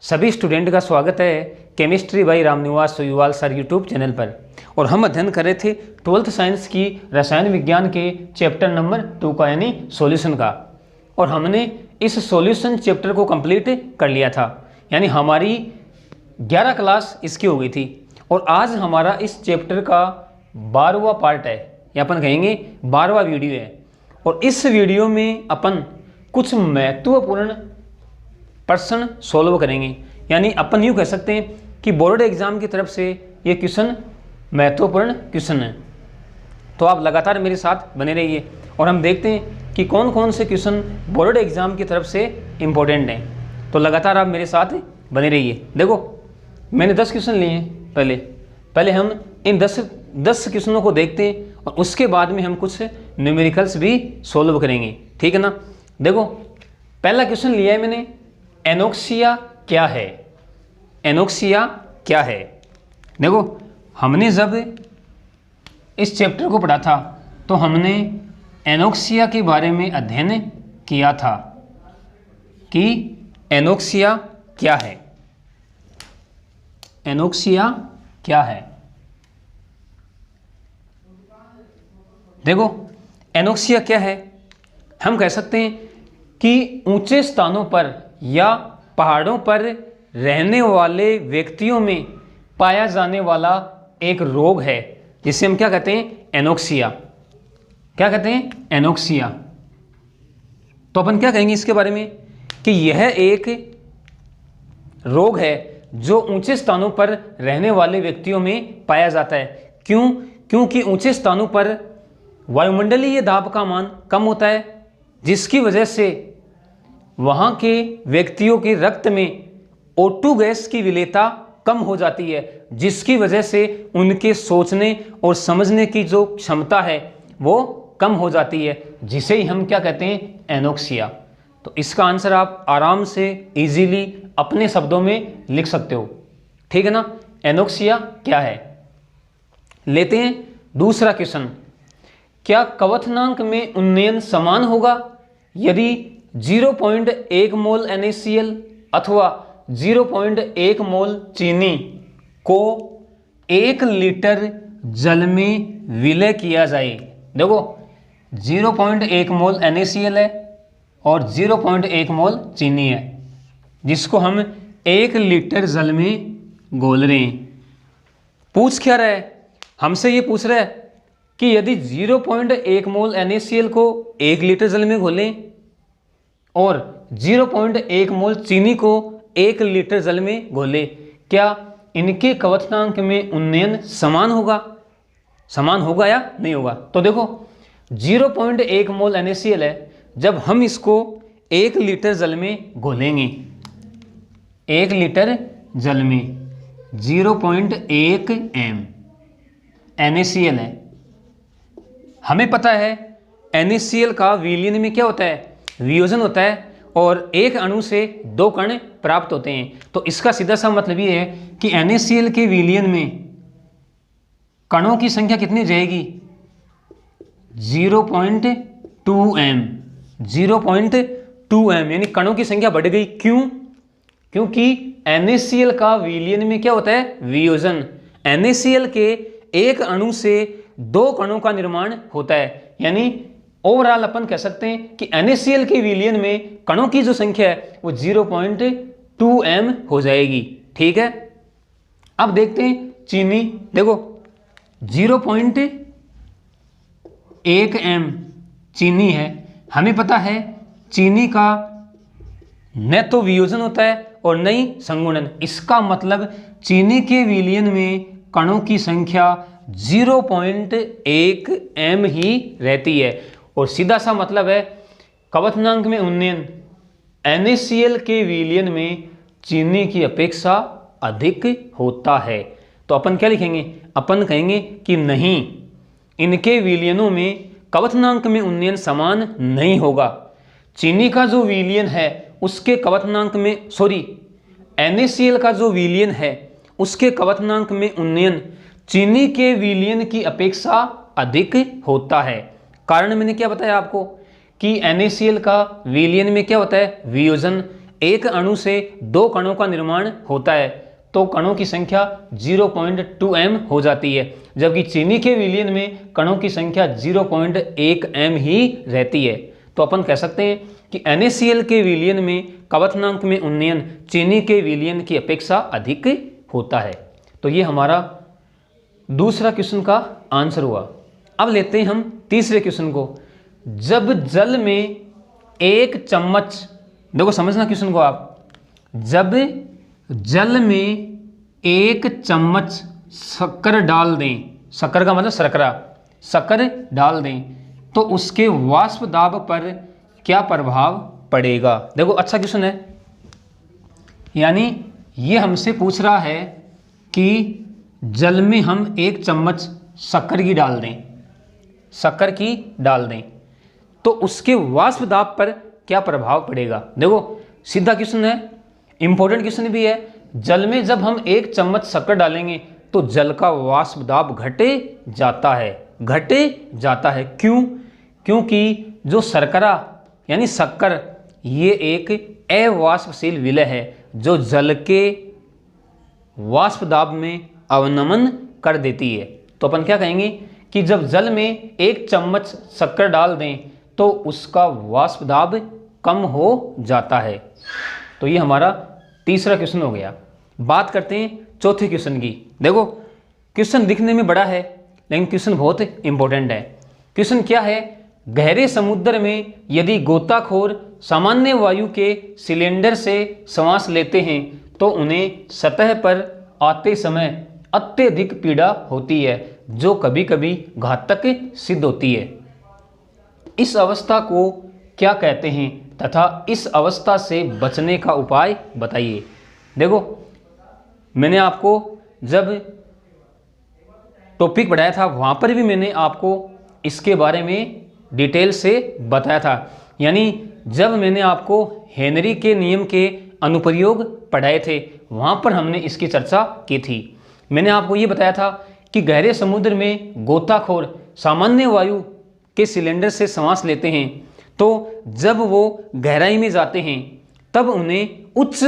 सभी स्टूडेंट का स्वागत है chemistry by Ramniwas Soyuwal sir YouTube channel पर। और हम अध्ययन कर रहे थे 12th साइंस की रसायन विज्ञान के चैप्टर नंबर 2 का यानी सॉल्यूशन का। और हमने इस सॉल्यूशन चैप्टर को कंप्लीट कर लिया था, यानी हमारी 11 क्लास इसकी हो गई थी। और आज हमारा इस चैप्टर का 12वां पार्ट है, या अपन कहेंगे 12वां वीडियो है। और इस वीडियो में अपन कुछ महत्वपूर्ण प्रश्न सॉल्व करेंगे, यानी अपन यूँ कह सकते हैं कि बोर्ड एग्जाम की तरफ से ये क्वेश्चन महत्वपूर्ण क्वेश्चन है। तो आप लगातार मेरे साथ बने रहिए और हम देखते हैं कि कौन कौन से क्वेश्चन बोर्ड एग्जाम की तरफ से इम्पोर्टेंट हैं। तो लगातार आप मेरे साथ बने रहिए। देखो, मैंने 10 क्वेश्चन लिए हैं। पहले हम इन 10 क्वेश्चनों को देखते हैं और उसके बाद में हम कुछ न्यूमेरिकल्स भी सॉल्व करेंगे, ठीक है ना। देखो, पहला क्वेश्चन लिया है मैंने, एनोक्सिया क्या है। एनोक्सिया क्या है। देखो, हमने जब इस चैप्टर को पढ़ा था तो हमने एनोक्सिया के बारे में अध्ययन किया था कि एनोक्सिया क्या है। एनोक्सिया क्या है। देखो, एनोक्सिया क्या है। हम कह सकते हैं कि ऊंचे स्थानों पर या पहाड़ों पर रहने वाले व्यक्तियों में पाया जाने वाला एक रोग है, जिसे हम क्या कहते हैं, एनोक्सिया। क्या कहते हैं, एनोक्सिया। तो अपन क्या कहेंगे इसके बारे में कि यह एक रोग है जो ऊंचे स्थानों पर रहने वाले व्यक्तियों में पाया जाता है। क्यों? क्योंकि ऊंचे स्थानों पर वायुमंडलीय दाब का मान कम होता है, जिसकी वजह से वहाँ के व्यक्तियों के रक्त में O2 गैस की विलेयता कम हो जाती है, जिसकी वजह से उनके सोचने और समझने की जो क्षमता है वो कम हो जाती है, जिसे ही हम क्या कहते हैं, एनोक्सिया। तो इसका आंसर आप आराम से इजीली अपने शब्दों में लिख सकते हो, ठीक है ना। एनोक्सिया क्या है। लेते हैं दूसरा क्वेश्चन। क्या कवथनांक में उन्नयन समान होगा यदि 0.1 मोल NaCl अथवा 0.1 मोल चीनी को 1 लीटर जल में विलय किया जाए। देखो, 0.1 मोल NaCl है और 0.1 मोल चीनी है, जिसको हम 1 लीटर जल में घोल रहे हैं। पूछ क्या रहा है, हमसे ये पूछ रहा है कि यदि 0.1 मोल NaCl को 1 लीटर जल में घोलें और 0.1 मोल चीनी को 1 लीटर जल में घोले, क्या इनके कवथनांक में उन्नयन समान होगा। समान होगा या नहीं होगा। तो देखो, 0.1 मोल NaCl है, जब हम इसको 1 लीटर जल में घोलेंगे, 1 लीटर जल में 0.1 m NaCl है। हमें पता है NaCl का विलयन में क्या होता है, वियोजन होता है, और एक अणु से 2 कण प्राप्त होते हैं। तो इसका सीधा सा मतलब ये है कि NaCl के विलयन में कणों की संख्या कितनी हो जाएगी, 0.2 m। 0.2 m यानी कणों की संख्या बढ़ गई। क्यों? क्योंकि NaCl का विलयन में क्या होता है, वियोजन। NaCl के एक अणु से 2 कणों का निर्माण होता है, यानी ओवरऑल अपन कह सकते हैं कि NaCl के विलयन में कणों की जो संख्या है वो 0.2 m हो जाएगी, ठीक है। अब देखते हैं चीनी। देखो, 0.1 m चीनी है। हमें पता है चीनी का न तो वियोजन होता है और न ही संगुणन। इसका मतलब चीनी के विलयन में कणों की संख्या 0.1 m ही रहती है। और सीधा सा मतलब है कवथनांक में उन्नयन NaCl के विलयन में चीनी की अपेक्षा अधिक होता है। तो अपन क्या लिखेंगे, अपन कहेंगे कि नहीं, इनके विलयनों में कवथनांक में उन्नयन समान नहीं होगा। चीनी का जो विलयन है उसके कवथनांक में NaCl का जो विलयन है उसके कवथनांक में उन्नयन चीनी के विलयन की अपेक्षा अधिक होता है। कारण मैंने क्या बताया आपको कि NaCl का विलयन में क्या होता है, वियोजन। एक अणु से 2 कणों का निर्माण होता है तो कणों की संख्या 0.2 m हो जाती है, जबकि चीनी के विलयन में कणों की संख्या 0.1 m ही रहती है। तो अपन कह सकते हैं कि NaCl के विलयन में कवथनांक में उन्नयन चीनी के विलयन की अपेक्षा अधिक होता है। तो ये हमारा दूसरा क्वेश्चन का आंसर हुआ। अब लेते हैं हम तीसरे क्वेश्चन को। जब जल में 1 चम्मच, देखो समझना क्वेश्चन को आप, जब जल में 1 चम्मच शक्कर डाल दें, शक्कर का मतलब शर्करा, शक्कर डाल दें तो उसके वाष्प दाब पर क्या प्रभाव पड़ेगा। देखो अच्छा क्वेश्चन है, यानी ये हमसे पूछ रहा है कि जल में हम 1 चम्मच शक्कर की डाल दें, शक्कर की डाल दें तो उसके वाष्प दाब पर क्या प्रभाव पड़ेगा। देखो सीधा क्वेश्चन है, इंपॉर्टेंट क्वेश्चन भी है। जल में जब हम 1 चम्मच शक्कर डालेंगे तो जल का वाष्प दाब घटे जाता है, घटे जाता है। क्यों? क्योंकि जो शर्करा यानी शक्कर ये एक अवाष्पशील विलय है जो जल के वाष्प दाब में अवनमन कर देती है। तो अपन क्या कहेंगे कि जब जल में 1 चम्मच शक्कर डाल दें तो उसका वाष्प दाब कम हो जाता है। तो ये हमारा तीसरा क्वेश्चन हो गया। बात करते हैं चौथे क्वेश्चन की। देखो क्वेश्चन दिखने में बड़ा है लेकिन क्वेश्चन बहुत इंपॉर्टेंट है। क्वेश्चन क्या है, गहरे समुद्र में यदि गोताखोर सामान्य वायु के सिलेंडर से सांस लेते हैं तो उन्हें सतह पर आते समय अत्यधिक पीड़ा होती है जो कभी कभी घातक सिद्ध होती है। इस अवस्था को क्या कहते हैं तथा इस अवस्था से बचने का उपाय बताइए। देखो मैंने आपको जब टॉपिक पढ़ाया था वहाँ पर भी मैंने आपको इसके बारे में डिटेल से बताया था। यानी जब मैंने आपको हेनरी के नियम के अनुप्रयोग पढ़ाए थे वहाँ पर हमने इसकी चर्चा की थी। मैंने आपको ये बताया था कि गहरे समुद्र में गोताखोर सामान्य वायु के सिलेंडर से सांस लेते हैं तो जब वो गहराई में जाते हैं तब उन्हें उच्च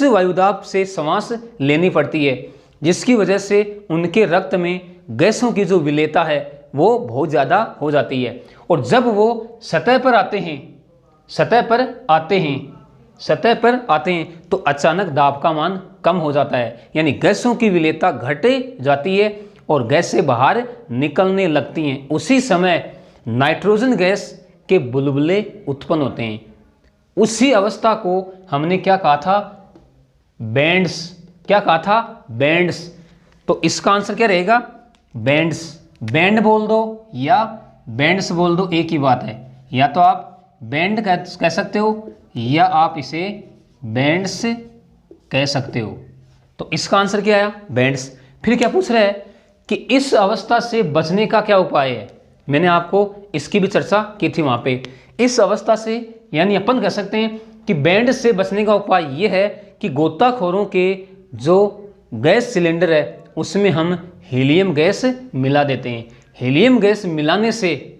वायुदाब से सांस लेनी पड़ती है, जिसकी वजह से उनके रक्त में गैसों की जो विलेयता है वो बहुत ज़्यादा हो जाती है। और जब वो सतह पर आते हैं तो अचानक दाब का मान कम हो जाता है, यानी गैसों की विलेयता घट जाती है और गैसें बाहर निकलने लगती हैं। उसी समय नाइट्रोजन गैस के बुलबुले उत्पन्न होते हैं। उसी अवस्था को हमने क्या कहा था, बैंड्स। क्या कहा था, बैंड्स। तो इसका आंसर क्या रहेगा, बैंड्स। बैंड बोल दो या बैंड्स बोल दो, एक ही बात है। या तो आप बैंड कह सकते हो या आप इसे बैंड्स कह सकते हो। तो इसका आंसर क्या आया, बैंड्स। फिर क्या पूछ रहा है कि इस अवस्था से बचने का क्या उपाय है। मैंने आपको इसकी भी चर्चा की थी वहाँ पे। इस अवस्था से यानी अपन कह सकते हैं कि बैंड से बचने का उपाय ये है कि गोताखोरों के जो गैस सिलेंडर है उसमें हम हीलियम गैस मिला देते हैं। हीलियम गैस मिलाने से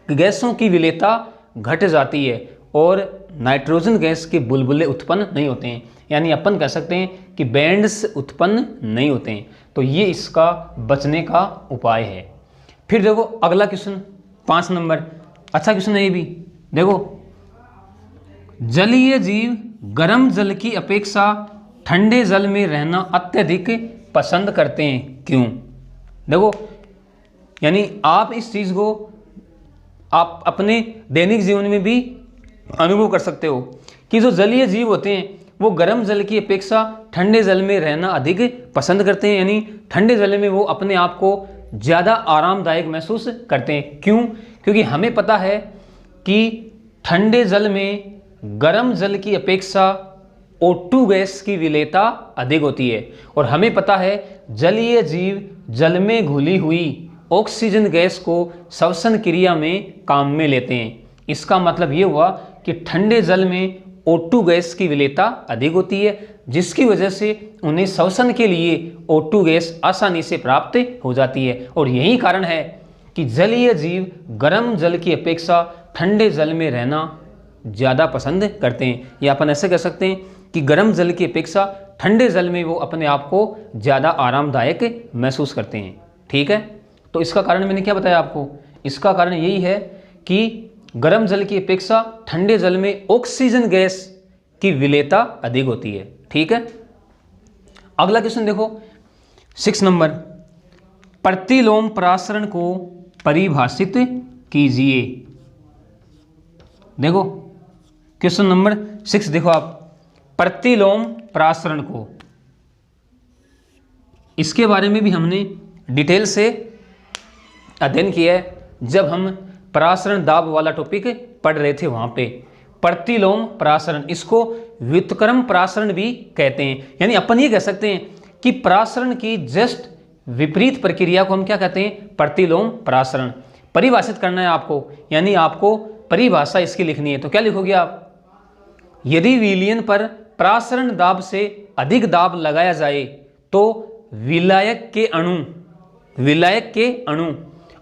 गैसों की विलेयता घट जाती है और नाइट्रोजन गैस के बुलबुले उत्पन्न नहीं होते हैं, यानी अपन कह सकते हैं कि बैंड्स उत्पन्न नहीं होते हैं। तो ये इसका बचने का उपाय है। फिर देखो अगला क्वेश्चन 5 नंबर, अच्छा क्वेश्चन है ये भी। देखो जलीय जीव गर्म जल की अपेक्षा ठंडे जल में रहना अत्यधिक पसंद करते हैं, क्यों। देखो यानी आप इस चीज़ को आप अपने दैनिक जीवन में भी अनुभव कर सकते हो कि जो जलीय जीव होते हैं वो गर्म जल की अपेक्षा ठंडे जल में रहना अधिक पसंद करते हैं, यानी ठंडे जल में वो अपने आप को ज़्यादा आरामदायक महसूस करते हैं। क्यों? क्योंकि हमें पता है कि ठंडे जल में गर्म जल की अपेक्षा O2 गैस की विलेयता अधिक होती है और हमें पता है जलीय जीव जल में घुली हुई ऑक्सीजन गैस को श्वसन क्रिया में काम में लेते हैं। इसका मतलब ये हुआ कि ठंडे जल में O2 गैस की विलेयता अधिक होती है, जिसकी वजह से उन्हें श्वसन के लिए O2 गैस आसानी से प्राप्त हो जाती है। और यही कारण है कि जलीय जीव गर्म जल की अपेक्षा ठंडे जल में रहना ज़्यादा पसंद करते हैं, या अपन ऐसे कह सकते हैं कि गर्म जल की अपेक्षा ठंडे जल में वो अपने आप को ज़्यादा आरामदायक महसूस करते हैं। ठीक है, तो इसका कारण मैंने क्या बताया आपको, इसका कारण यही है कि गर्म जल की अपेक्षा ठंडे जल में ऑक्सीजन गैस की विलेयता अधिक होती है। ठीक है, अगला क्वेश्चन देखो 6 नंबर, प्रतिलोम परासरण को परिभाषित कीजिए। देखो क्वेश्चन नंबर 6 देखो आप, प्रतिलोम परासरण को, इसके बारे में भी हमने डिटेल से अध्ययन किया है जब हम परासरण दाब वाला टॉपिक पढ़ रहे थे। वहां पे प्रतिलोम परासरण, इसको व्युत्क्रम परासरण भी कहते हैं, यानी अपन ये कह सकते हैं कि परासरण की जस्ट विपरीत प्रक्रिया को हम क्या कहते हैं, प्रतिलोम परासरण। परिभाषित करना है आपको, यानी आपको परिभाषा इसकी लिखनी है, तो क्या लिखोगे आप, यदि विलयन पर परासरण दाब से अधिक दाब लगाया जाए तो विलायक के अणु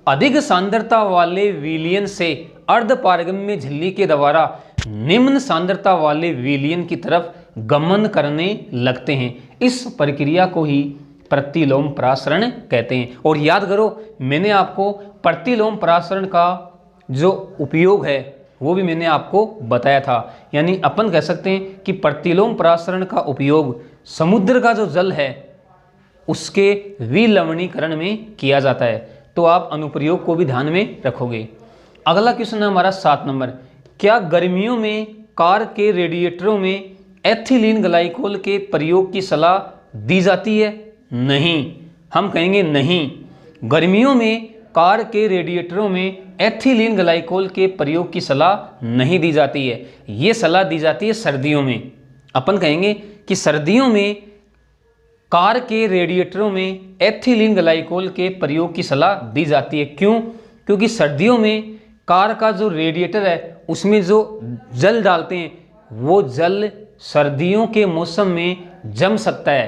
अधिक सांद्रता वाले विलयन से अर्धपारगम्य झिल्ली के द्वारा निम्न सांद्रता वाले विलयन की तरफ गमन करने लगते हैं। इस प्रक्रिया को ही प्रतिलोम परासरण कहते हैं। और याद करो, मैंने आपको प्रतिलोम परासरण का जो उपयोग है वो भी मैंने आपको बताया था, यानी अपन कह सकते हैं कि प्रतिलोम परासरण का उपयोग समुद्र का जो जल है उसके विलवणीकरण में किया जाता है। तो आप अनुप्रयोग को भी ध्यान में रखोगे। अगला क्वेश्चन है हमारा 7 नंबर, क्या गर्मियों में कार के रेडिएटरों में एथिलीन ग्लाइकोल के प्रयोग की सलाह दी जाती है? नहीं, हम कहेंगे नहीं। गर्मियों में कार के रेडिएटरों में एथिलीन ग्लाइकोल के प्रयोग की सलाह नहीं दी जाती है, ये सलाह दी जाती है सर्दियों में। अपन कहेंगे कि सर्दियों में कार के रेडिएटरों में एथिलीन ग्लाइकोल के प्रयोग की सलाह दी जाती है। क्यों? क्योंकि सर्दियों में कार का जो रेडिएटर है उसमें जो जल डालते हैं वो जल सर्दियों के मौसम में जम सकता है,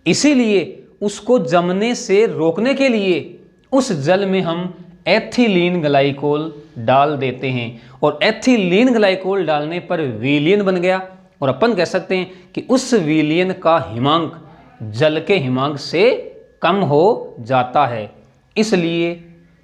इसीलिए उसको जमने से रोकने के लिए उस जल में हम एथिलीन ग्लाइकोल डाल देते हैं, और एथिलीन ग्लाइकोल डालने पर विलयन बन गया, और अपन कह सकते हैं कि उस विलयन का हिमांक जल के हिमांक से कम हो जाता है। इसलिए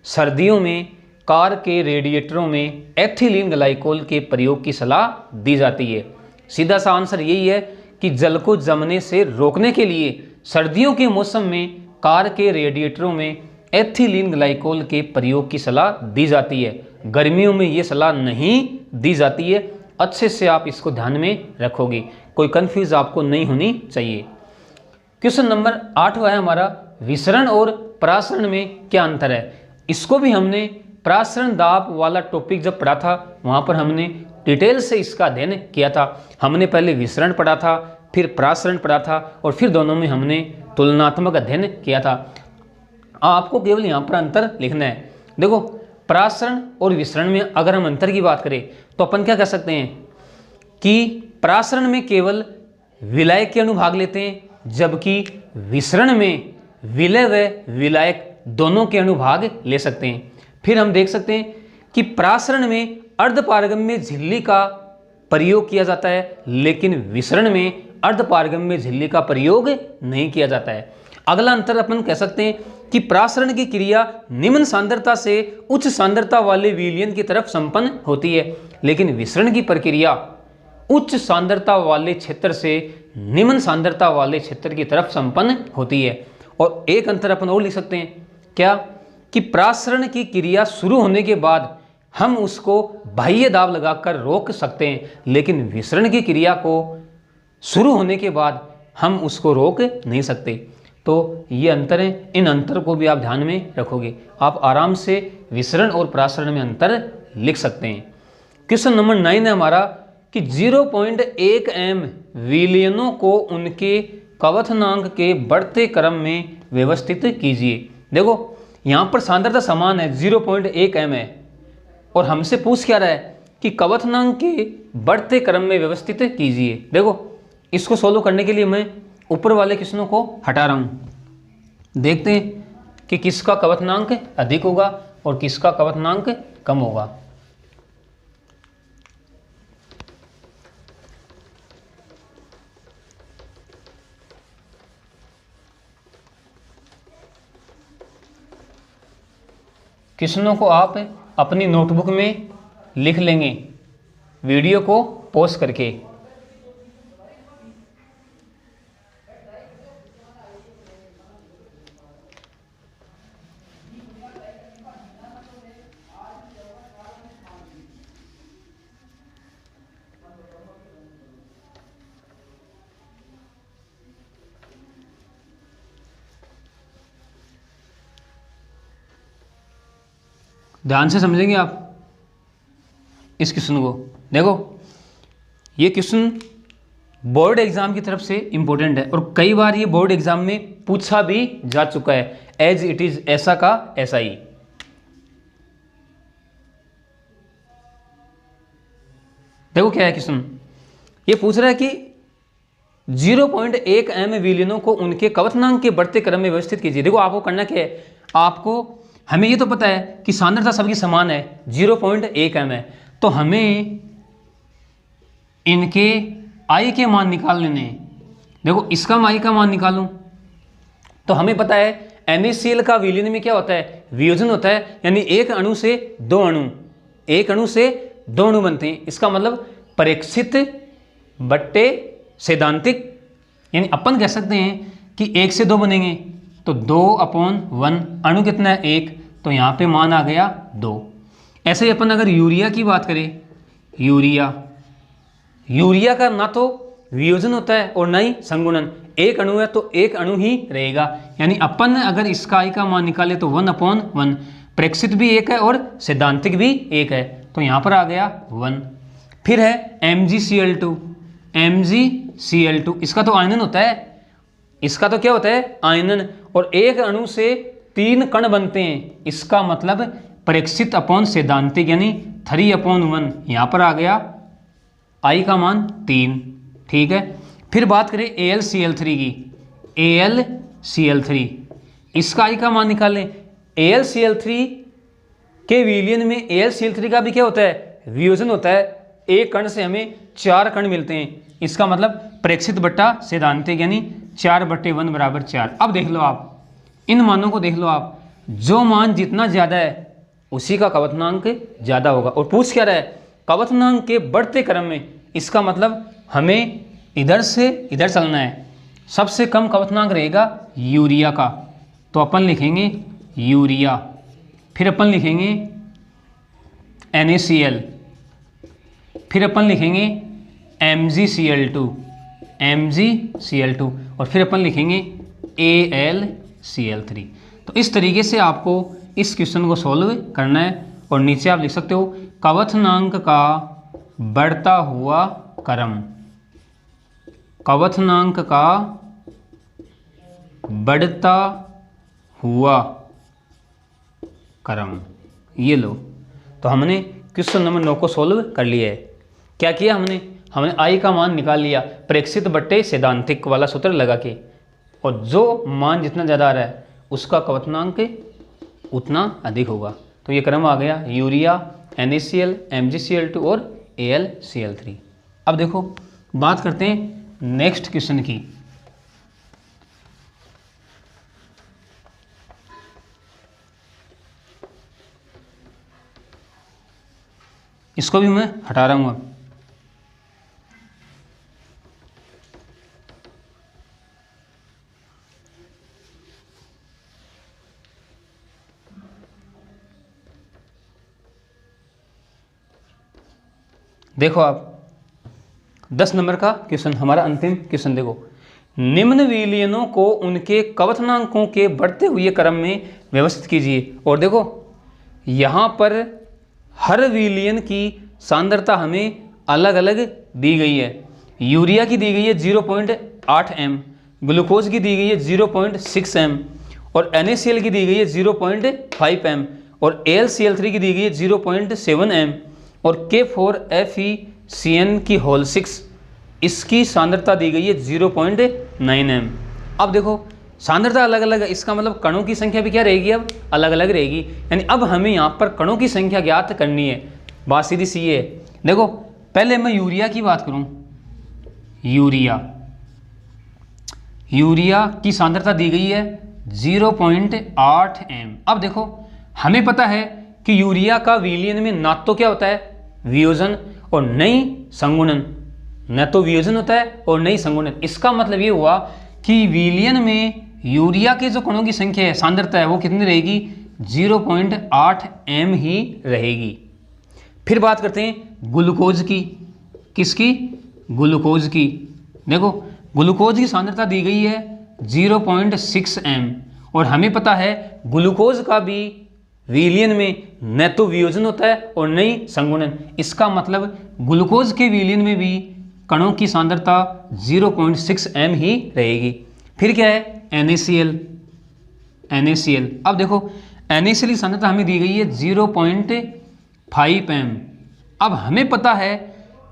सर्दियों में कार के रेडिएटरों में एथिलीन ग्लाइकोल के प्रयोग की सलाह दी जाती है। सीधा सा आंसर यही है कि जल को जमने से रोकने के लिए सर्दियों के मौसम में कार के रेडिएटरों में एथिलीन ग्लाइकोल के प्रयोग की सलाह दी जाती है, गर्मियों में ये सलाह नहीं दी जाती है। अच्छे से आप इसको ध्यान में रखोगे, कोई कंफ्यूज आपको नहीं होनी चाहिए। क्वेश्चन नंबर 8 है हमारा, विसरण और परासरण में क्या अंतर है? इसको भी हमने परासरण दाब वाला टॉपिक जब पढ़ा था वहाँ पर हमने डिटेल से इसका अध्ययन किया था। हमने पहले विसरण पढ़ा था, फिर परासरण पढ़ा था, और फिर दोनों में हमने तुलनात्मक अध्ययन किया था। आपको केवल यहाँ पर अंतर लिखना है। देखो, परासरण और विसरण में अगर हम अंतर की बात करें तो अपन क्या कह सकते हैं कि परासरण में केवल विलायक के अणु भाग लेते हैं, जबकि विसरण में विलय व विलायक दोनों के अणु भाग ले सकते हैं। फिर हम देख सकते हैं कि परासरण में अर्धपारगम्य झिल्ली का प्रयोग किया जाता है, लेकिन विसरण में अर्धपारगम्य झिल्ली का प्रयोग नहीं किया जाता है। अगला अंतर अपन कह सकते हैं कि परासरण की क्रिया निम्न सांद्रता से उच्च सांद्रता वाले विलयन की तरफ संपन्न होती है, लेकिन विसरण की प्रक्रिया उच्च सांद्रता वाले क्षेत्र से निम्न सांद्रता वाले क्षेत्र की तरफ संपन्न होती है। और एक अंतर अपन और लिख सकते हैं, क्या कि परासरण की क्रिया शुरू होने के बाद हम उसको बाह्य दाब लगाकर रोक सकते हैं, लेकिन विसरण की क्रिया को शुरू होने के बाद हम उसको रोक नहीं सकते। तो ये अंतर है, इन अंतर को भी आप ध्यान में रखोगे। आप आराम से विसरण और परासरण में अंतर लिख सकते हैं। क्वेश्चन नंबर 9 है हमारा कि 0.1 m विलयनों को उनके कवथनांक के बढ़ते क्रम में व्यवस्थित कीजिए। देखो, यहाँ पर सांद्रता समान है, 0.1 m है, और हमसे पूछ क्या रहा है कि कवथनांक के बढ़ते क्रम में व्यवस्थित कीजिए। देखो, इसको सोल्व करने के लिए मैं ऊपर वाले क्वेश्चनों को हटा रहा हूँ। देखते हैं कि किसका कवथनांक अधिक होगा और किसका कवथनांक कम होगा। क्वेश्चनों को आप अपनी नोटबुक में लिख लेंगे वीडियो को पॉज करके। ध्यान से समझेंगे आप इस क्वेश्चन को। देखो ये क्वेश्चन बोर्ड एग्जाम की तरफ से इंपॉर्टेंट है और कई बार ये बोर्ड एग्जाम में पूछा भी जा चुका है, एज इट इज, ऐसा का ऐसा ही। देखो क्या है क्वेश्चन, ये पूछ रहा है कि 0.1 m विलियनों को उनके कवथनांक के बढ़ते क्रम में व्यवस्थित कीजिए। देखो आपको करना क्या है, आपको, हमें ये तो पता है कि सांद्रता सबकी समान है, 0.1 m है, तो हमें इनके I के मान निकाल लेने हैं। देखो इसका I का मान निकालूं तो हमें पता है NaCl का विलीन में क्या होता है, वियोजन होता है, यानी एक अणु से दो अणु बनते हैं। इसका मतलब परीक्षित बट्टे सैद्धांतिक, यानी अपन कह सकते हैं कि 1 से 2 बनेंगे तो 2/1, अणु कितना है 1, तो यहाँ पे मान आ गया 2। ऐसे ही अपन अगर यूरिया की बात करें, यूरिया का ना तो वियोजन होता है और ना ही संगुणन, एक अणु है तो एक अणु ही रहेगा, यानी अपन अगर इसका I का मान निकाले तो 1/1, प्रेक्षित भी एक है और सैद्धांतिक भी एक है, तो यहाँ पर आ गया 1। फिर है MgCl2, इसका तो आयनन होता है, इसका तो क्या होता है आयनन, और एक अणु से 3 कण बनते हैं, इसका मतलब परीक्षित अपॉन सैद्धांतिक, यानी 3/1, यहाँ पर आ गया I का मान 3। ठीक है, फिर बात करें AlCl3 की, AlCl3, इसका I का मान निकालें। AlCl3 के विलयन में AlCl3 का भी क्या होता है, वियोजन होता है, एक कण से हमें 4 कण मिलते हैं, इसका मतलब प्रेक्षित बट्टा सैद्धांतिक, यानी 4/1 = 4। अब देख लो आप इन मानों को, देख लो आप, जो मान जितना ज़्यादा है उसी का कवथनांक ज़्यादा होगा। और पूछ क्या रहा है, कवथनांक के बढ़ते क्रम में, इसका मतलब हमें इधर से इधर चलना है। सबसे कम कवथनांक रहेगा यूरिया का, तो अपन लिखेंगे यूरिया, फिर अपन लिखेंगे NaCl, फिर अपन लिखेंगे MgCl2, और फिर अपन लिखेंगे AlCl3। तो इस तरीके से आपको इस क्वेश्चन को सॉल्व करना है। और नीचे आप लिख सकते हो कवथनांक का बढ़ता हुआ क्रम, कवथनांक का बढ़ता हुआ क्रम। ये लो, तो हमने क्वेश्चन नंबर 9 को सॉल्व कर लिया है। क्या किया हमने I का मान निकाल लिया प्रेक्षित बट्टे सैद्धांतिक वाला सूत्र लगा के, और जो मान जितना ज़्यादा आ रहा है उसका कवथनांक उतना अधिक होगा। तो ये क्रम आ गया यूरिया, NaCl, MgCl2 और AlCl3। अब देखो बात करते हैं नेक्स्ट क्वेश्चन की। इसको भी मैं हटा रहा हूँ अब। देखो आप 10 नंबर का क्वेश्चन, हमारा अंतिम क्वेश्चन। देखो, निम्न विलयनों को उनके कवथनांकों के बढ़ते हुए क्रम में व्यवस्थित कीजिए। और देखो यहाँ पर हर विलयन की सांद्रता हमें अलग अलग दी गई है। यूरिया की दी गई है 0.8 m, ग्लूकोज की दी गई है 0.6 m, और NaCl की दी गई है 0.5 m, और AlCl3 की दी गई है 0.7 m, और K4FeCN की होल 6 इसकी सांद्रता दी गई है 0.9 m। अब देखो सांद्रता अलग अलग है, इसका मतलब कणों की संख्या भी क्या रहेगी, अब अलग अलग रहेगी। यानी अब हमें यहाँ पर कणों की संख्या ज्ञात करनी है। बात सीधी सी है। देखो पहले मैं यूरिया की बात करूँ, यूरिया की सांद्रता दी गई है 0.8 m। अब देखो हमें पता है कि यूरिया का विलयन में ना तो क्या होता है वियोजन और न ही संगुणन, न तो वियोजन होता है और न ही संगुणन। इसका मतलब ये हुआ कि विलयन में यूरिया के जो कणों की संख्या है, सांद्रता है, वो कितनी रहेगी 0.8 m ही रहेगी। फिर बात करते हैं ग्लूकोज की। किसकी? ग्लूकोज की। देखो ग्लूकोज की सांद्रता दी गई है 0.6 m और हमें पता है ग्लूकोज का भी विलयन में न तो वियोजन होता है और न ही संगुणन। इसका मतलब ग्लूकोज के विलयन में भी कणों की सांद्रता 0.6 m ही रहेगी। फिर क्या है NaCl। NaCl, अब देखो NaCl की सांद्रता हमें दी गई है 0.5 m। अब हमें पता है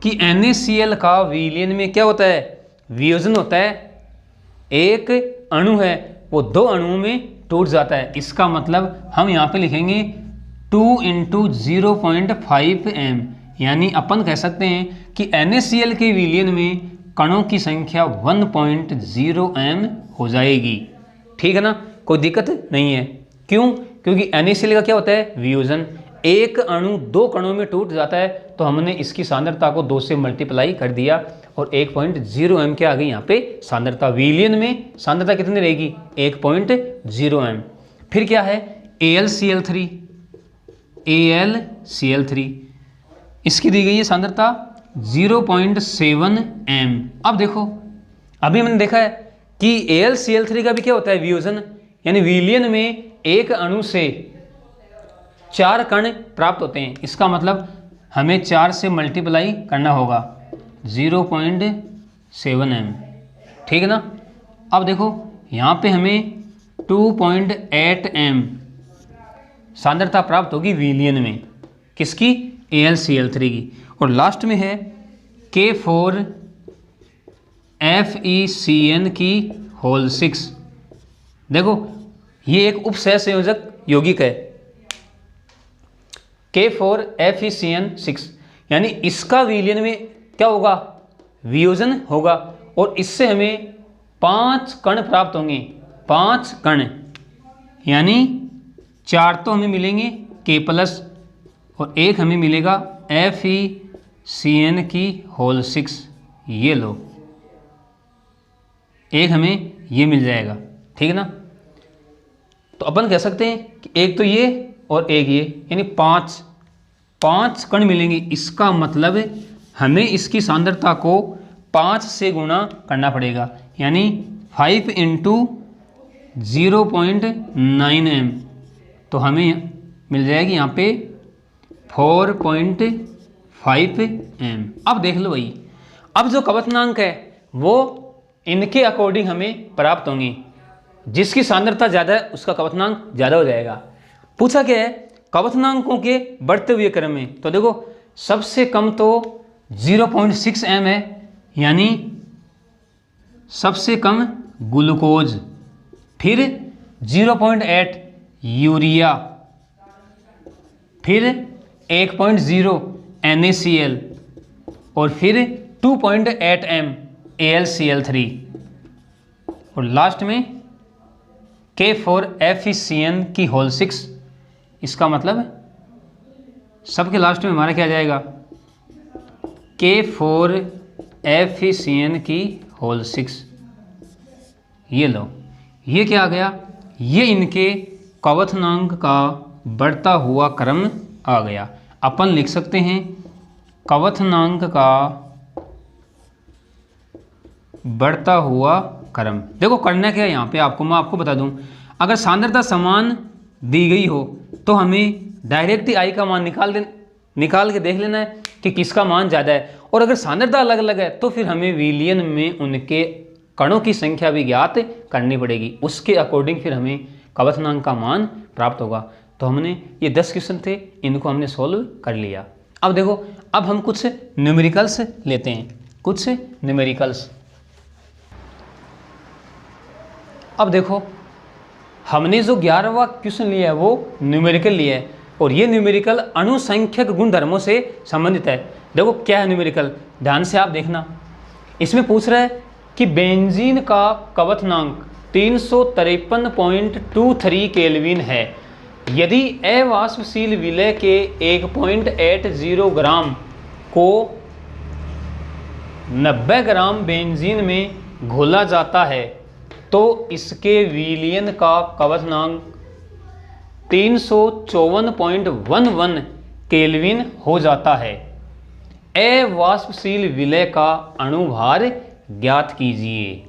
कि NaCl का विलयन में क्या होता है वियोजन होता है। एक अणु है वो दो अणुओं में टूट जाता है। इसका मतलब हम यहाँ पे लिखेंगे 2 × 0.5 m, यानी अपन कह सकते हैं कि NaCl के विलयन में कणों की संख्या 1.0 m हो जाएगी। ठीक है ना, कोई दिक्कत नहीं है। क्यों? क्योंकि NaCl का क्या होता है वियोजन। एक अणु दो कणों में टूट जाता है तो हमने इसकी सांद्रता को 2 से मल्टीप्लाई कर दिया और 1.0 m के आ गई यहाँ पे सांद्रता। विलयन में सांद्रता कितनी रहेगी 1.0 m। फिर क्या है AlCl3। AlCl3 इसकी दी गई है सांद्रता 0.7 m। अब देखो अभी हमने देखा है कि AlCl3 का भी क्या होता है वियोजन, यानी विलयन में एक अणु से 4 कण प्राप्त होते हैं। इसका मतलब हमें 4 से मल्टीप्लाई करना होगा 0.7 m। ठीक है ना। अब देखो यहाँ पे हमें 2.8 m सांद्रता प्राप्त होगी विलयन में। किसकी? AlCl3 की। और लास्ट में है K4FeCN की होल 6। देखो ये एक उपसहसंयोजक यौगिक है K4FeCN6, यानी इसका विलयन में क्या होगा वियोजन होगा और इससे हमें 5 कण प्राप्त होंगे। 5 कण, यानी 4 तो हमें मिलेंगे K+ और एक हमें मिलेगा FeCN की होल 6। ये लो, एक हमें ये मिल जाएगा। ठीक है ना। तो अपन कह सकते हैं कि एक तो ये और एक ये, यानी 5 कण मिलेंगे। इसका मतलब हमें इसकी सांद्रता को 5 से गुणा करना पड़ेगा, यानी 5 × 0.9 m, तो हमें मिल जाएगी यहाँ पे 4.5 m। अब देख लो भाई, अब जो कवथनांक है वो इनके अकॉर्डिंग हमें प्राप्त होंगे। जिसकी सांद्रता ज़्यादा है उसका कवथनांक ज़्यादा हो जाएगा। पूछा क्या है कवथनांकों के बढ़ते हुए क्रम में। तो देखो सबसे कम तो 0.6 m है, यानी सबसे कम ग्लूकोज, फिर 0.8 यूरिया, फिर 1.0 NaCl और फिर 2.8 m AlCl3 और लास्ट में K4FeCN की होल 6। इसका मतलब सबके लास्ट में हमारा क्या जाएगा K4FeCN की होल 6। ये लो, ये क्या आ गया, ये इनके कवथनांक का बढ़ता हुआ क्रम आ गया। अपन लिख सकते हैं कवथनांक का बढ़ता हुआ क्रम। देखो करना क्या है यहाँ पे आपको मैं आपको बता दूं, अगर सांद्रता समान दी गई हो तो हमें डायरेक्ट ही आई का मान निकाल के देख लेना है कि किसका मान ज़्यादा है। और अगर सांद्रता अलग अलग है तो फिर हमें विलयन में उनके कणों की संख्या भी ज्ञात करनी पड़ेगी। उसके अकॉर्डिंग फिर हमें कवथनांक का मान प्राप्त होगा। तो हमने ये 10 क्वेश्चन थे, इनको हमने सॉल्व कर लिया। अब देखो अब हम कुछ न्यूमेरिकल्स लेते हैं, कुछ न्यूमेरिकल्स। अब देखो हमने जो 11वां क्वेश्चन लिया है वो न्यूमेरिकल लिया है और ये न्यूमेरिकल अणुसंख्यक गुणधर्मों से संबंधित है। देखो क्या है न्यूमेरिकल, ध्यान से आप देखना। इसमें पूछ रहा है कि बेंजीन का कवथनांक 353.23 केल्विन है यदि अवाष्पशील विलय के 1.80 ग्राम को 90 ग्राम बेंजीन में घोला जाता है तो इसके विलयन का क्वथनांक 354.11 केल्विन हो जाता है। अवाष्पशील विलय का अणुभार ज्ञात कीजिए।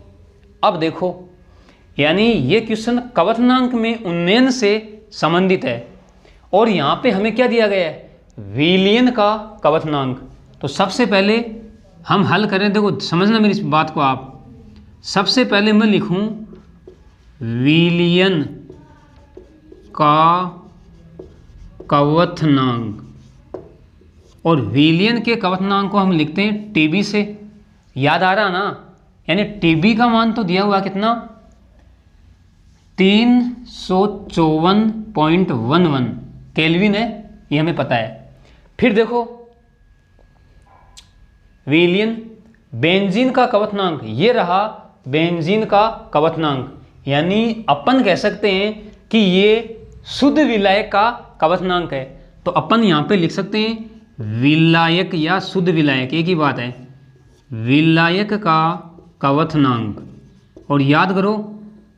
अब देखो, यानी ये क्वेश्चन क्वथनांक में उन्नयन से संबंधित है और यहाँ पे हमें क्या दिया गया है, विलयन का क्वथनांक। तो सबसे पहले हम हल करें, देखो समझना मेरी इस बात को आप। सबसे पहले मैं लिखूं विलयन का क्वथनांक, और विलयन के क्वथनांक को हम लिखते हैं टीबी से। याद आ रहा ना, यानी टीबी का मान तो दिया हुआ कितना, 354.11 केल्विन है, ये हमें पता है। फिर देखो विलयन बेंजीन का क्वथनांक, ये रहा बेंजीन का क्वथनांक, यानी अपन कह सकते हैं कि ये शुद्ध विलायक का क्वथनांक है। तो अपन यहाँ पे लिख सकते हैं विलायक या शुद्ध विलायक, एक ही बात है, विलायक का क्वथनांक। और याद करो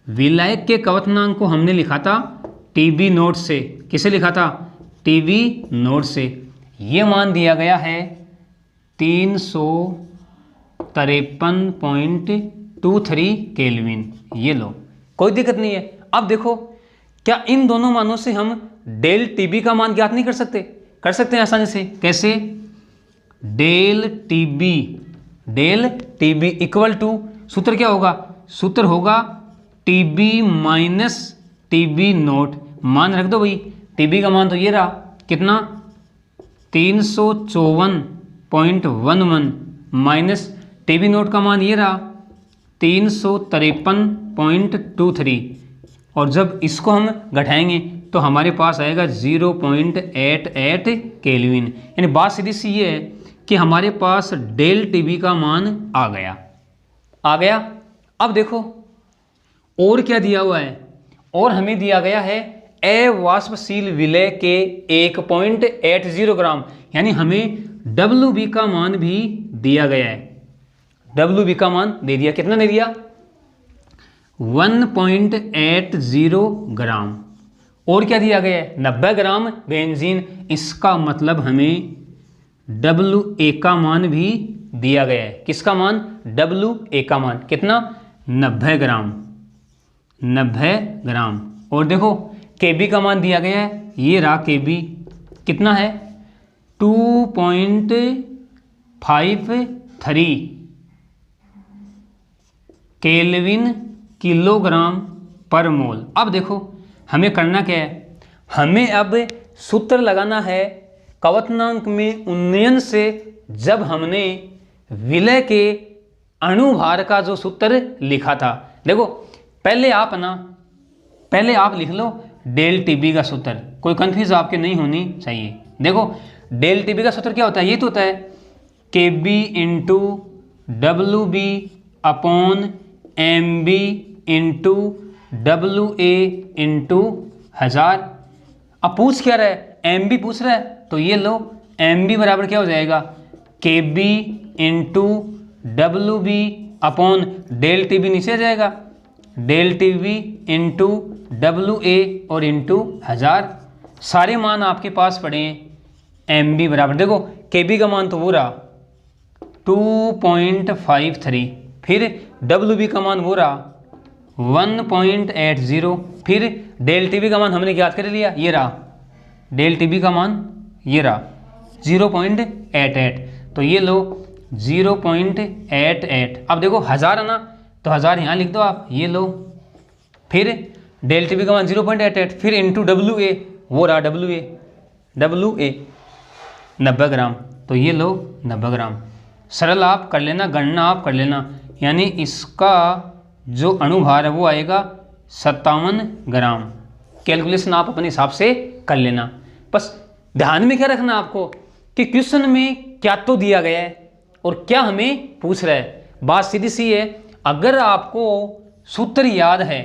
विलायक के क्वथनांक को हमने लिखा था टीबी नोट से। किसे लिखा था, टीबी नोट से। ये मान दिया गया है 353.23 केल्विन। ये लो, कोई दिक्कत नहीं है। अब देखो, क्या इन दोनों मानों से हम डेल टीबी का मान ज्ञात नहीं कर सकते? कर सकते हैं आसानी से। कैसे, डेल टीबी इक्वल टू, सूत्र क्या होगा, सूत्र होगा टीबी माइनस टीबी नोट। मान रख दो भाई, टीबी का मान तो ये रहा कितना, 354.11 माइनस टीबी नोट का मान ये रहा 353.23, और जब इसको हम घटाएंगे तो हमारे पास आएगा 0.88 केल्विन। यानी बात सीधी सी ये है कि हमारे पास डेल टीबी का मान आ गया। अब देखो और क्या दिया हुआ है, और हमें दिया गया है अवाष्पशील विलय के 1.80 ग्राम, यानी हमें WB का मान भी दिया गया है। WB का मान दे दिया, कितना दे दिया, 1.80 ग्राम। और क्या दिया गया है, 90 ग्राम बेंजीन। इसका मतलब हमें WA का मान भी दिया गया है। किसका मान, WA का मान कितना, 90 ग्राम। और देखो KB का मान दिया गया है, ये रहा KB, कितना है, 2.53 केल्विन किलोग्राम पर मोल। अब देखो हमें करना क्या है, हमें अब सूत्र लगाना है क्वथनांक में उन्नयन से। जब हमने विलय के अणुभार का जो सूत्र लिखा था, देखो पहले आप लिख लो डेल टीबी का सूत्र, कोई कंफ्यूज आपके नहीं होनी चाहिए। देखो डेल टीबी का सूत्र क्या होता है, ये तो होता है KB into WB upon MB into WA into 1000। अब पूछ क्या रहा है, MB पूछ रहा है, तो ये लो MB बराबर क्या हो जाएगा, KB into WB upon del TB नीचे आ जाएगा, डेल टीबी इंटू WA और इंटू 1000। सारे मान आपके पास पड़े हैं। MB बराबर, देखो KB का मान तो वो रहा 2.53, फिर WB का मान वो रहा 1.80, फिर डेल टीबी का मान हमने ज्ञात कर लिया, ये रहा डेल टीबी का मान, ये रहा 0.88। तो ये लो 0.88। अब देखो 1000 है ना, तो 1000 यहाँ लिख दो आप, ये लो, फिर डेल टीबी का मान 0.88, फिर इंटू WA, वो रहा WA 90 ग्राम। तो ये लो 90 ग्राम। सरल आप कर लेना, गणना आप कर लेना, यानी इसका जो अणुभार है वो आएगा 57 ग्राम। कैलकुलेशन आप अपने हिसाब से कर लेना। बस ध्यान में क्या रखना आपको कि क्वेश्चन में क्या तो दिया गया है और क्या हमें पूछ रहा है। बात सीधी सी है, अगर आपको सूत्र याद है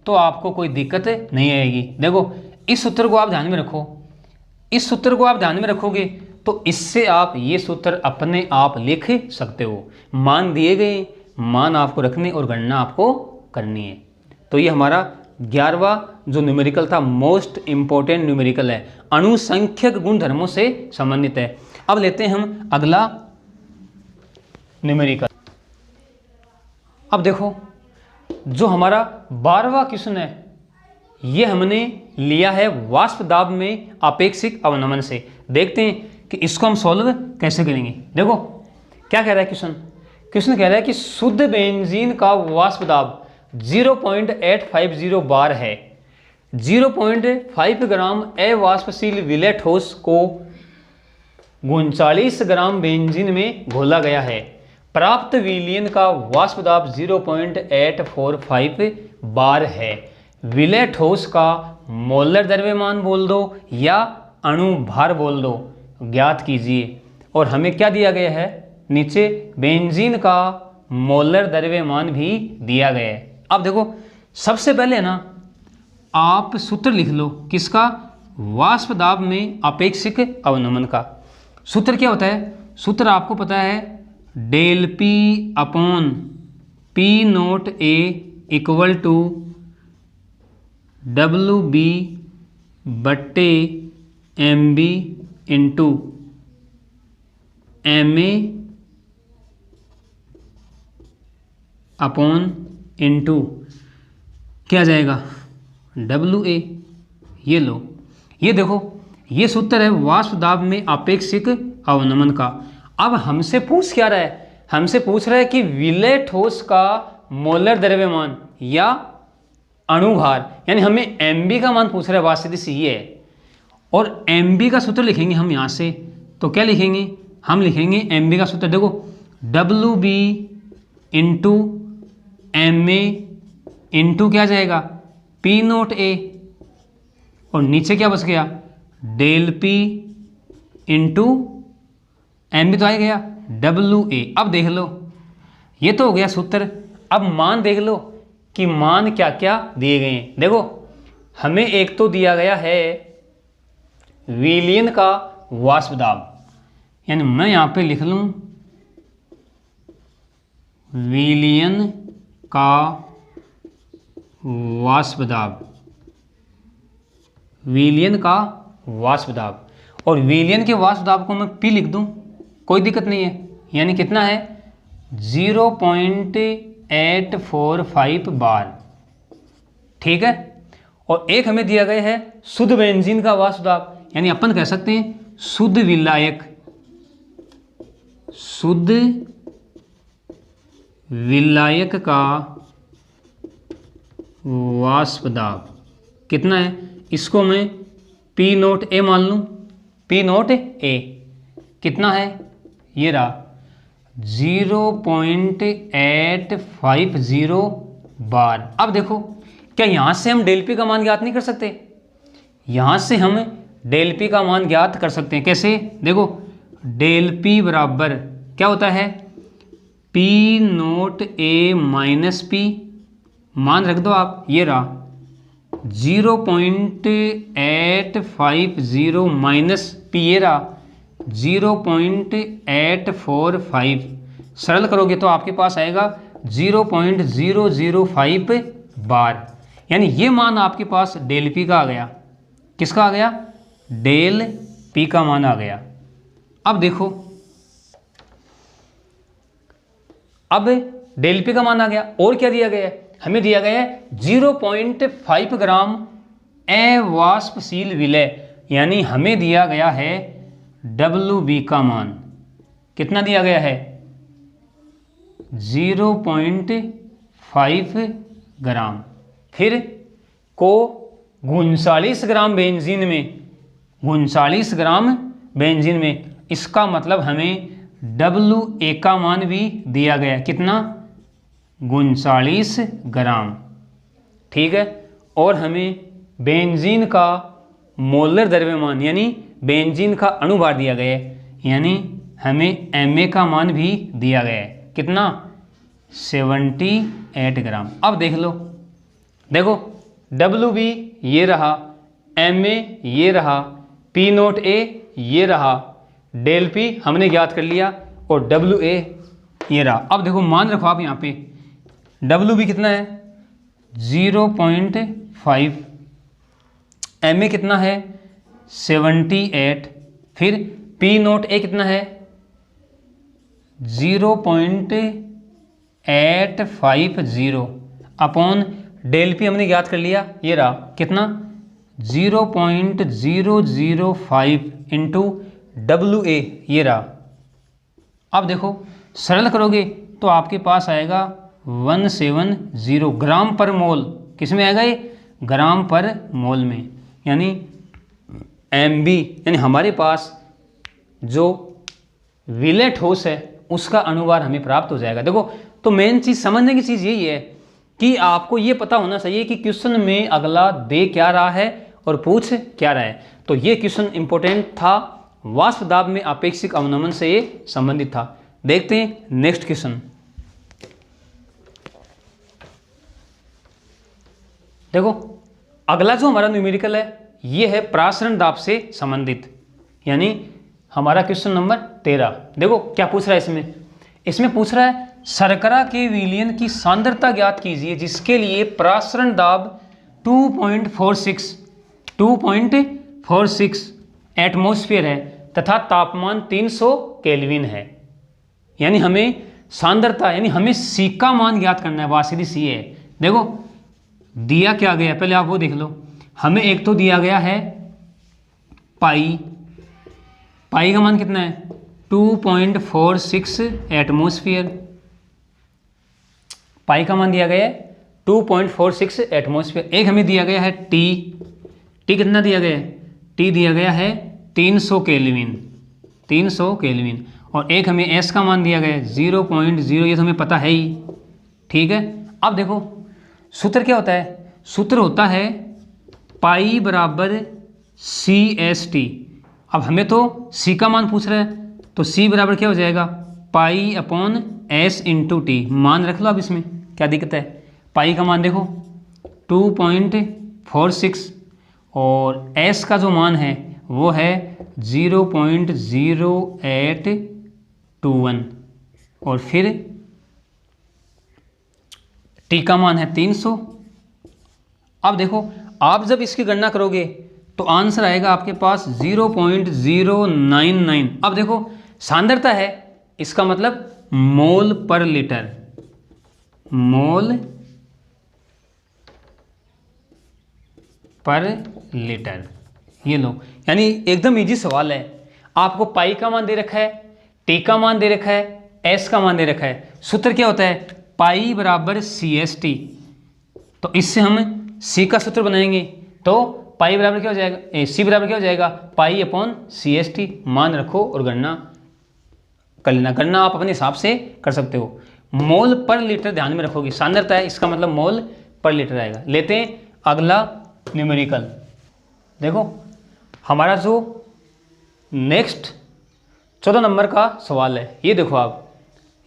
तो आपको कोई दिक्कत नहीं आएगी। देखो इस सूत्र को आप ध्यान में रखो, इस सूत्र को आप ध्यान में रखोगे तो इससे आप ये सूत्र अपने आप लिख सकते हो। मान दिए गए, मान आपको रखने और गणना आपको करनी है। तो ये हमारा 11वां जो न्यूमेरिकल था, मोस्ट इंपॉर्टेंट न्यूमेरिकल है, अणुसंख्यक गुणधर्मों से संबंधित है। अब लेते हैं हम अगला न्यूमेरिकल। अब देखो जो हमारा 12वां क्वेश्चन है ये हमने लिया है वाष्प दाब में आपेक्षिक अवनमन से। देखते हैं कि इसको हम सॉल्व कैसे करेंगे। देखो क्या कह रहा है क्वेश्चन, क्वेश्चन कह रहा है कि शुद्ध बेंजीन का वाष्प दाब 0.850 बार है। 0.5 ग्राम अवाष्पशील विलय ठोस को 39 ग्राम बेंजीन में घोला गया है। प्राप्त विलयन का वाष्प दाब 0.845 बार है। विलय ठोस का मोलर द्रव्यमान बोल दो या अणु भार बोल दो, ज्ञात कीजिए। और हमें क्या दिया गया है, नीचे बेंजीन का मोलर द्रव्यमान भी दिया गया है। अब देखो सबसे पहले ना आप सूत्र लिख लो, किसका, वाष्प दाब में आपेक्षिक अवनमन का। सूत्र क्या होता है, सूत्र आपको पता है, del P upon P naught A equal to W B बट्टे M B into M A upon into क्या जाएगा डब्ल्यू ए। ये लो, ये देखो ये सूत्र है वाष्प दाब में आपेक्षिक अवनमन का। अब हमसे पूछ क्या रहा है, हमसे पूछ रहा है कि विलय ठोस का मोलर द्रव्यमान या अणुभार, यानी हमें एमबी का मान पूछ रहा है, बात सीधी सी ये है। और एमबी का सूत्र लिखेंगे हम यहाँ से, तो क्या लिखेंगे, हम लिखेंगे एमबी का सूत्र, देखो W B into M A into क्या जाएगा पी नोट ए, और नीचे क्या बच गया del P into M B तो आ गया डब्ल्यू ए। अब देख लो ये तो हो गया सूत्र। अब मान देख लो कि मान क्या क्या दिए गए हैं। देखो हमें एक तो दिया गया है विलयन का वाष्प दाब, यानी मैं यहाँ पे लिख लूँ विलयन का वाष्प दाब, विलयन का वाष्प दाब। और विलयन के वाष्प दाब को मैं पी लिख दूं, कोई दिक्कत नहीं है, यानी कितना है 0.845 बार, ठीक है। और एक हमें दिया गया है शुद्ध बेंजीन का वाष्प दाब, यानी अपन कह सकते हैं शुद्ध विलायक, शुद्ध विलायक का वाष्प दाब कितना है, इसको मैं पी नोट ए मान लूँ, पी नोट ए कितना है, ये रहा 0.850 बार। अब देखो क्या यहाँ से हम डेल पी का मान ज्ञात नहीं कर सकते, यहाँ से हम डेल पी का मान ज्ञात कर सकते हैं। कैसे, देखो डेल पी बराबर क्या होता है पी नोट ए माइनस पी, मान रख दो आप, ये रहा 0.850 माइनस पी, ये रहा 0.845, सरल करोगे तो आपके पास आएगा 0.005 बार, यानी ये मान आपके पास डेल पी का आ गया। किसका आ गया, डेल पी का मान आ गया। अब देखो अब डेल पी का मान आ गया, और क्या दिया गया है, हमें दिया गया है 0.5 ग्राम अवाष्पशील विलय, यानी हमें दिया गया है WB का मान कितना दिया गया है 0.5 ग्राम। फिर को 39 ग्राम बेंजीन में, 39 ग्राम बेंजीन में, इसका मतलब हमें WA का मान भी दिया गया, कितना 39 ग्राम, ठीक है। और हमें बेंजीन का मोलर द्रव्यमान यानी बेंजीन का अणुभार दिया गया है, यानी हमें MA का मान भी दिया गया है, कितना 78 ग्राम। अब देख लो, देखो WB ये रहा एम ए ये रहा, पी नोट ए ये रहा, डेल पी हमने ज्ञात कर लिया और डब्ल्यू ए ये रहा। अब देखो मान रखो आप यहाँ पे डब्ल्यू बी कितना है 0.5, एम ए कितना है 78, फिर पी नोट ए कितना है 0.850 अपॉन डेल पी हमने ज्ञात कर लिया ये रहा कितना 0.005 इंटू डब्ल्यू ए ये रहा। अब देखो सरल करोगे तो आपके पास आएगा 170 ग्राम पर मोल। किस में आएगा ये ग्राम पर मोल में, यानी एम बी, यानी हमारे पास जो विलय ठोस है उसका अनुवार हमें प्राप्त हो जाएगा। देखो तो मेन चीज़ समझने की चीज़ यही है कि आपको ये पता होना चाहिए कि क्वेश्चन में अगला दे क्या रहा है और पूछ क्या रहा है। तो ये क्वेश्चन इंपॉर्टेंट था, वाष्प दाब में आपेक्षिक अवनमन से ये संबंधित था। देखते हैं नेक्स्ट क्वेश्चन। देखो अगला जो हमारा न्यूमेरिकल है ये है प्रासरण दाब से संबंधित, यानी हमारा क्वेश्चन नंबर 13। देखो क्या पूछ रहा है इसमें पूछ रहा है शर्करा के विलयन की सांद्रता ज्ञात कीजिए जिसके लिए प्रासरण दाब 2.46 एटमॉस्फेयर है तथा तापमान 300 केल्विन है। यानी हमें सांद्रता यानी हमें सी का मान ज्ञात करना है, वासीदी सी है। देखो दिया क्या गया पहले आप वो देख लो। हमें एक तो दिया गया है पाई का मान कितना है 2.46 एटमॉस्फेयर, पाई का मान दिया गया है 2.46 एटमॉस्फेयर। एक हमें दिया गया है टी कितना दिया गया है टी दिया गया है 300 केल्विन और एक हमें एस का मान दिया गया है 0.0, ये तो हमें पता है ही, ठीक है। अब देखो सूत्र क्या होता है, सूत्र होता है पाई बराबर सी एस टी। अब हमें तो सी का मान पूछ रहा है तो सी बराबर क्या हो जाएगा pi upon S into T. मान रख लो अब इसमें क्या दिक्कत है। पाई का मान देखो 2.46 और एस का जो मान है वो है 0.0821 और फिर टी का मान है 300। अब देखो आप जब इसकी गणना करोगे तो आंसर आएगा आपके पास 0.099। अब देखो सांद्रता है, इसका मतलब मोल पर लीटर, मोल पर लीटर। ये लो, यानी एकदम इजी सवाल है। आपको पाई का मान दे रखा है, टी का मान दे रखा है, एस का मान दे रखा है। सूत्र क्या होता है पाई बराबर सी एस टी। तो इससे हम सी का सूत्र बनाएंगे तो पाई बराबर क्या हो जाएगा सी बराबर क्या हो जाएगा pi upon C S T. मान रखो और गणना कर लेना। गणना आप अपने हिसाब से कर सकते हो। मोल पर लीटर ध्यान में रखोगे, सांद्रता है इसका मतलब मोल पर लीटर आएगा। लेते हैं अगला न्यूमेरिकल। देखो हमारा जो नेक्स्ट 14 नंबर का सवाल है ये देखो आप,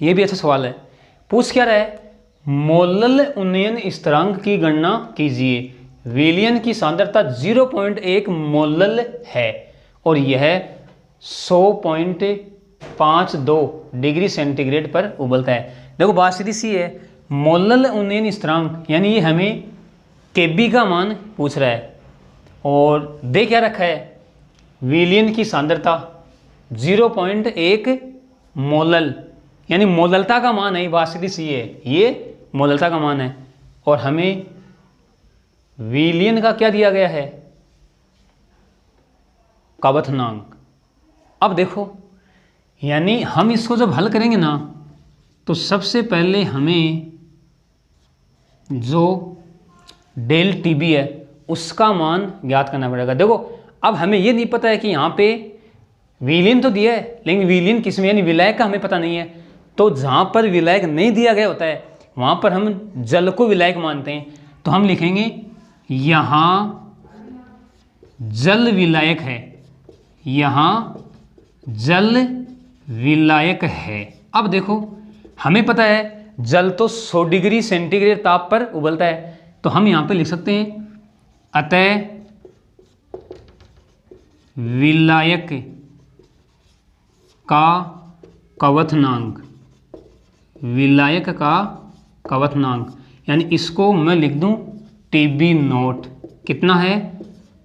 ये भी अच्छा सवाल है। पूछ क्या रहा है मोलल उन्नयन स्थिरांक की गणना कीजिए। विलयन की सांद्रता 0.1 मोलल है और यह 100.52 डिग्री सेंटीग्रेड पर उबलता है। देखो बात सीधी सी है, मोलल उन्नयन स्थिरांक यानी ये हमें केबी का मान पूछ रहा है और दे क्या रखा है विलयन की सांद्रता 0.1 मोलल, यानी मोललता का मान है। बात सीधी सी है, ये मोललता का मान है और हमें विलयन का क्या दिया गया है कवथनांक। अब देखो यानी हम इसको जब हल करेंगे ना तो सबसे पहले हमें जो डेल टीबी है उसका मान ज्ञात करना पड़ेगा। देखो अब हमें ये नहीं पता है कि यहाँ पे विलयन तो दिया है लेकिन विलयन किस में यानी विलायक का हमें पता नहीं है। तो जहाँ पर विलायक नहीं दिया गया होता है वहाँ पर हम जल को विलायक मानते हैं। तो हम लिखेंगे यहाँ जल विलायक है, यहाँ जल विलायक है। अब देखो हमें पता है जल तो 100 डिग्री सेंटीग्रेड ताप पर उबलता है तो हम यहाँ पे लिख सकते हैं अतः विलायक का क्वथनांक, विलायक का क्वथनांक, यानी इसको मैं लिख दूं TB नोट, कितना है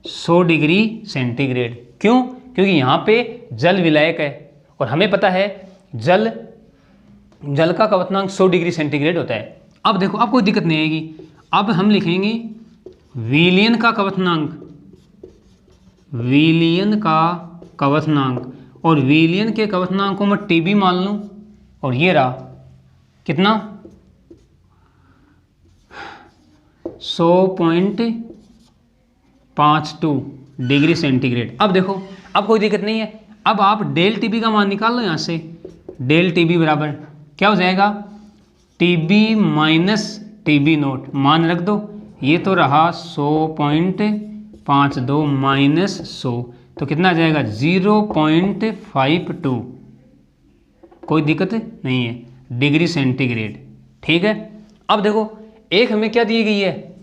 100 डिग्री सेंटीग्रेड। क्यों? क्योंकि यहाँ पे जल विलायक है और हमें पता है जल का क्वथनांक 100 डिग्री सेंटीग्रेड होता है। अब देखो, अब कोई दिक्कत नहीं आएगी। अब हम लिखेंगे विलयन का क्वथनांक, विलयन का क्वथनांक, और विलयन के क्वथनांक को मैं TB मान लूँ, और ये रहा कितना 100.52 डिग्री सेंटीग्रेड। अब देखो, अब कोई दिक्कत नहीं है। अब आप डेल TB का मान निकाल लो यहाँ से। डेल TB बराबर क्या हो जाएगा, TB माइनस TB नोट, मान रख दो। ये तो रहा 100.52 माइनस 100, तो कितना आ जाएगा 0.52, कोई दिक्कत नहीं है, डिग्री सेंटीग्रेड। ठीक है। अब देखो, एक हमें क्या दी गई है,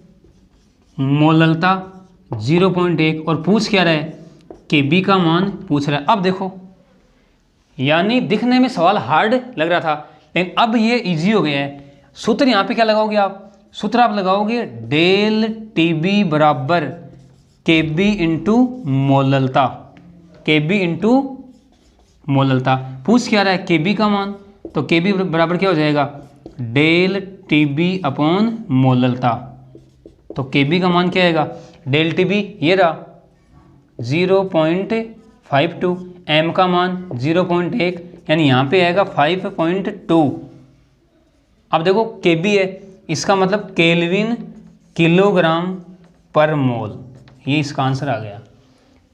मोललता 0.1, और पूछ क्या रहा है, KB का मान पूछ रहा है। अब देखो, यानी दिखने में सवाल हार्ड लग रहा था, लेकिन अब ये इजी हो गया है। सूत्र यहाँ पे क्या लगाओगे आप, सूत्र आप लगाओगे डेल TB बराबर KB इंटू मोललता, KB इंटू मोललता। पूछ क्या रहा है, KB का मान, तो KB बराबर क्या हो जाएगा, डेल TB अपॉन मोललता। तो KB का मान क्या आएगा, डेल TB ये रहा 0.52, M का मान 0.1, यानी यहाँ पे आएगा 5.2। अब देखो KB है, इसका मतलब केल्विन किलोग्राम पर मोल, ये इसका आंसर आ गया।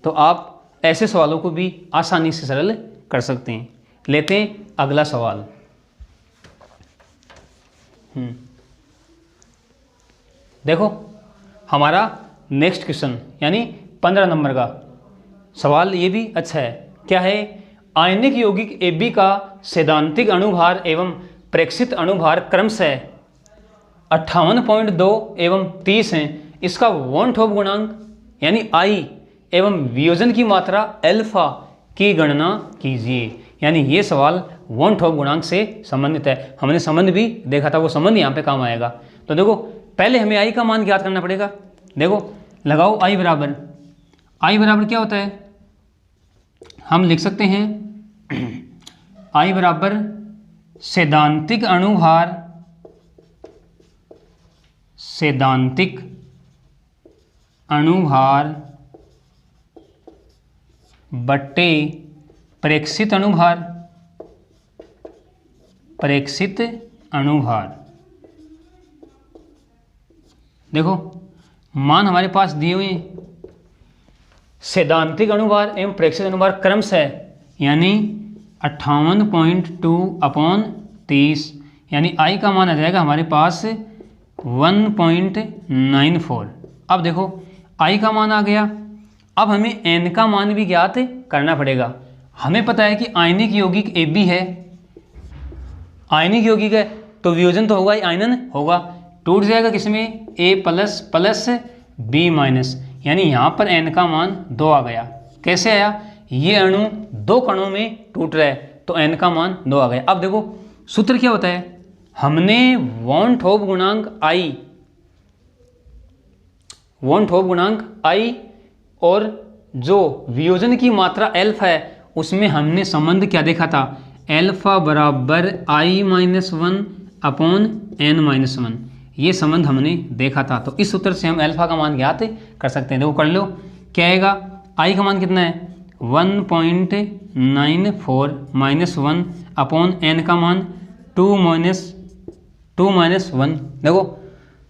तो आप ऐसे सवालों को भी आसानी से सरल कर सकते हैं। लेते हैं अगला सवाल। देखो, हमारा नेक्स्ट क्वेश्चन यानी 15 नंबर का सवाल ये भी अच्छा है। क्या है, आयनिक यौगिक AB का सैद्धांतिक अणुभार एवं प्रेक्षित अणुभार क्रमशः 58.2 एवं 30 हैं। इसका वन ठोप गुणांक यानी I एवं वियोजन की मात्रा अल्फा की गणना कीजिए। यानी ये सवाल वन ठोप गुणांक से संबंधित है। हमने संबंध भी देखा था, वो संबंध यहाँ पे काम आएगा। तो देखो, पहले हमें I का मान ज्ञात करना पड़ेगा। देखो, लगाओ I बराबर क्या होता है, हम लिख सकते हैं I बराबर सैद्धांतिक अणुभार बट्टे प्रेक्षित अणुभार। देखो, मान हमारे पास दिए हुए हैं, सैद्धांतिक अणुभार एवं प्रेक्षित अणुभार क्रमशः यानी 58.2 अपॉन 30, यानी I का मान आ जाएगा हमारे पास 1.94। अब देखो, I का मान आ गया। अब हमें N का मान भी ज्ञात करना पड़ेगा। हमें पता है कि आयनिक यौगिक AB है, आयनिक यौगिक है तो वियोजन तो होगा ही, आयनन होगा, टूट जाएगा किसमें, A plus plus B minus, यानी यहाँ पर N का मान 2 आ गया। कैसे आया, ये अणु 2 कणों में टूट रहा है तो N का मान 2 आ गया। अब देखो, सूत्र क्या होता है, हमने वन ठोप गुणांक I और जो वियोजन की मात्रा अल्फा है उसमें हमने संबंध क्या देखा था, अल्फा बराबर I-1 अपॉन N-1, ये संबंध हमने देखा था। तो इस सूत्र से हम अल्फा का मान ज्ञात कर सकते हैं। देखो, कर लो, क्या आएगा, I का मान कितना है 1.94 माइनस 1 अपॉन N का मान 2 माइनस 1। देखो,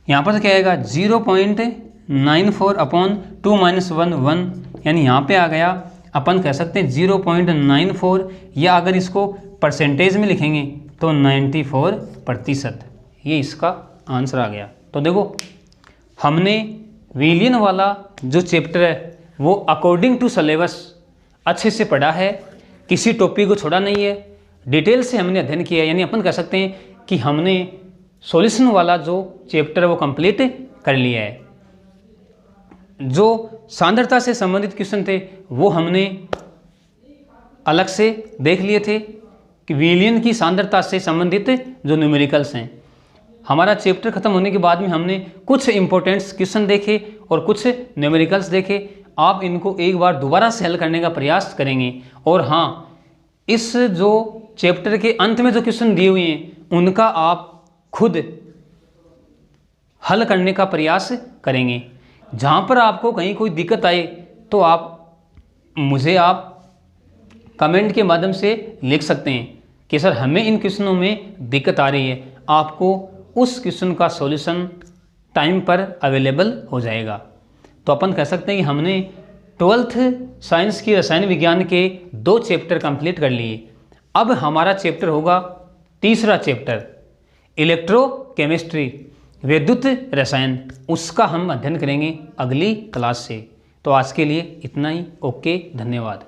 यहाँ पर तो क्या आएगा 0.94 अपॉन 2 माइनस 1, यानी यहाँ पे आ गया, अपन कह सकते हैं 0.94, या अगर इसको परसेंटेज में लिखेंगे तो 94%, ये इसका आंसर आ गया। तो देखो, हमने विलियन वाला जो चैप्टर है वो अकॉर्डिंग टू सिलेबस अच्छे से पढ़ा है, किसी टॉपिक को छोड़ा नहीं है, डिटेल से हमने अध्ययन किया है। यानी अपन कह सकते हैं कि हमने सॉल्यूशन वाला जो चैप्टर है वो कंप्लीट कर लिया है। जो सांद्रता से संबंधित क्वेश्चन थे वो हमने अलग से देख लिए थे कि विलयन की सांद्रता से संबंधित जो न्यूमेरिकल्स हैं। हमारा चैप्टर खत्म होने के बाद में हमने कुछ इंपॉर्टेंट क्वेश्चन देखे और कुछ न्यूमेरिकल्स देखे। आप इनको एक बार दोबारा से हल करने का प्रयास करेंगे। और हाँ, इस जो चैप्टर के अंत में जो क्वेश्चन दिए हुए हैं उनका आप खुद हल करने का प्रयास करेंगे। जहाँ पर आपको कहीं कोई दिक्कत आए तो मुझे आप कमेंट के माध्यम से लिख सकते हैं कि सर हमें इन क्वेश्चनों में दिक्कत आ रही है। आपको उस क्वेश्चन का सॉल्यूशन टाइम पर अवेलेबल हो जाएगा। तो अपन कह सकते हैं कि हमने 12th साइंस की रसायन विज्ञान के 2 चैप्टर कंप्लीट कर लिए। अब हमारा चैप्टर होगा तीसरा चैप्टर इलेक्ट्रोकेमिस्ट्री, विद्युत रसायन। उसका हम अध्ययन करेंगे अगली क्लास से। तो आज के लिए इतना ही। ओके, धन्यवाद।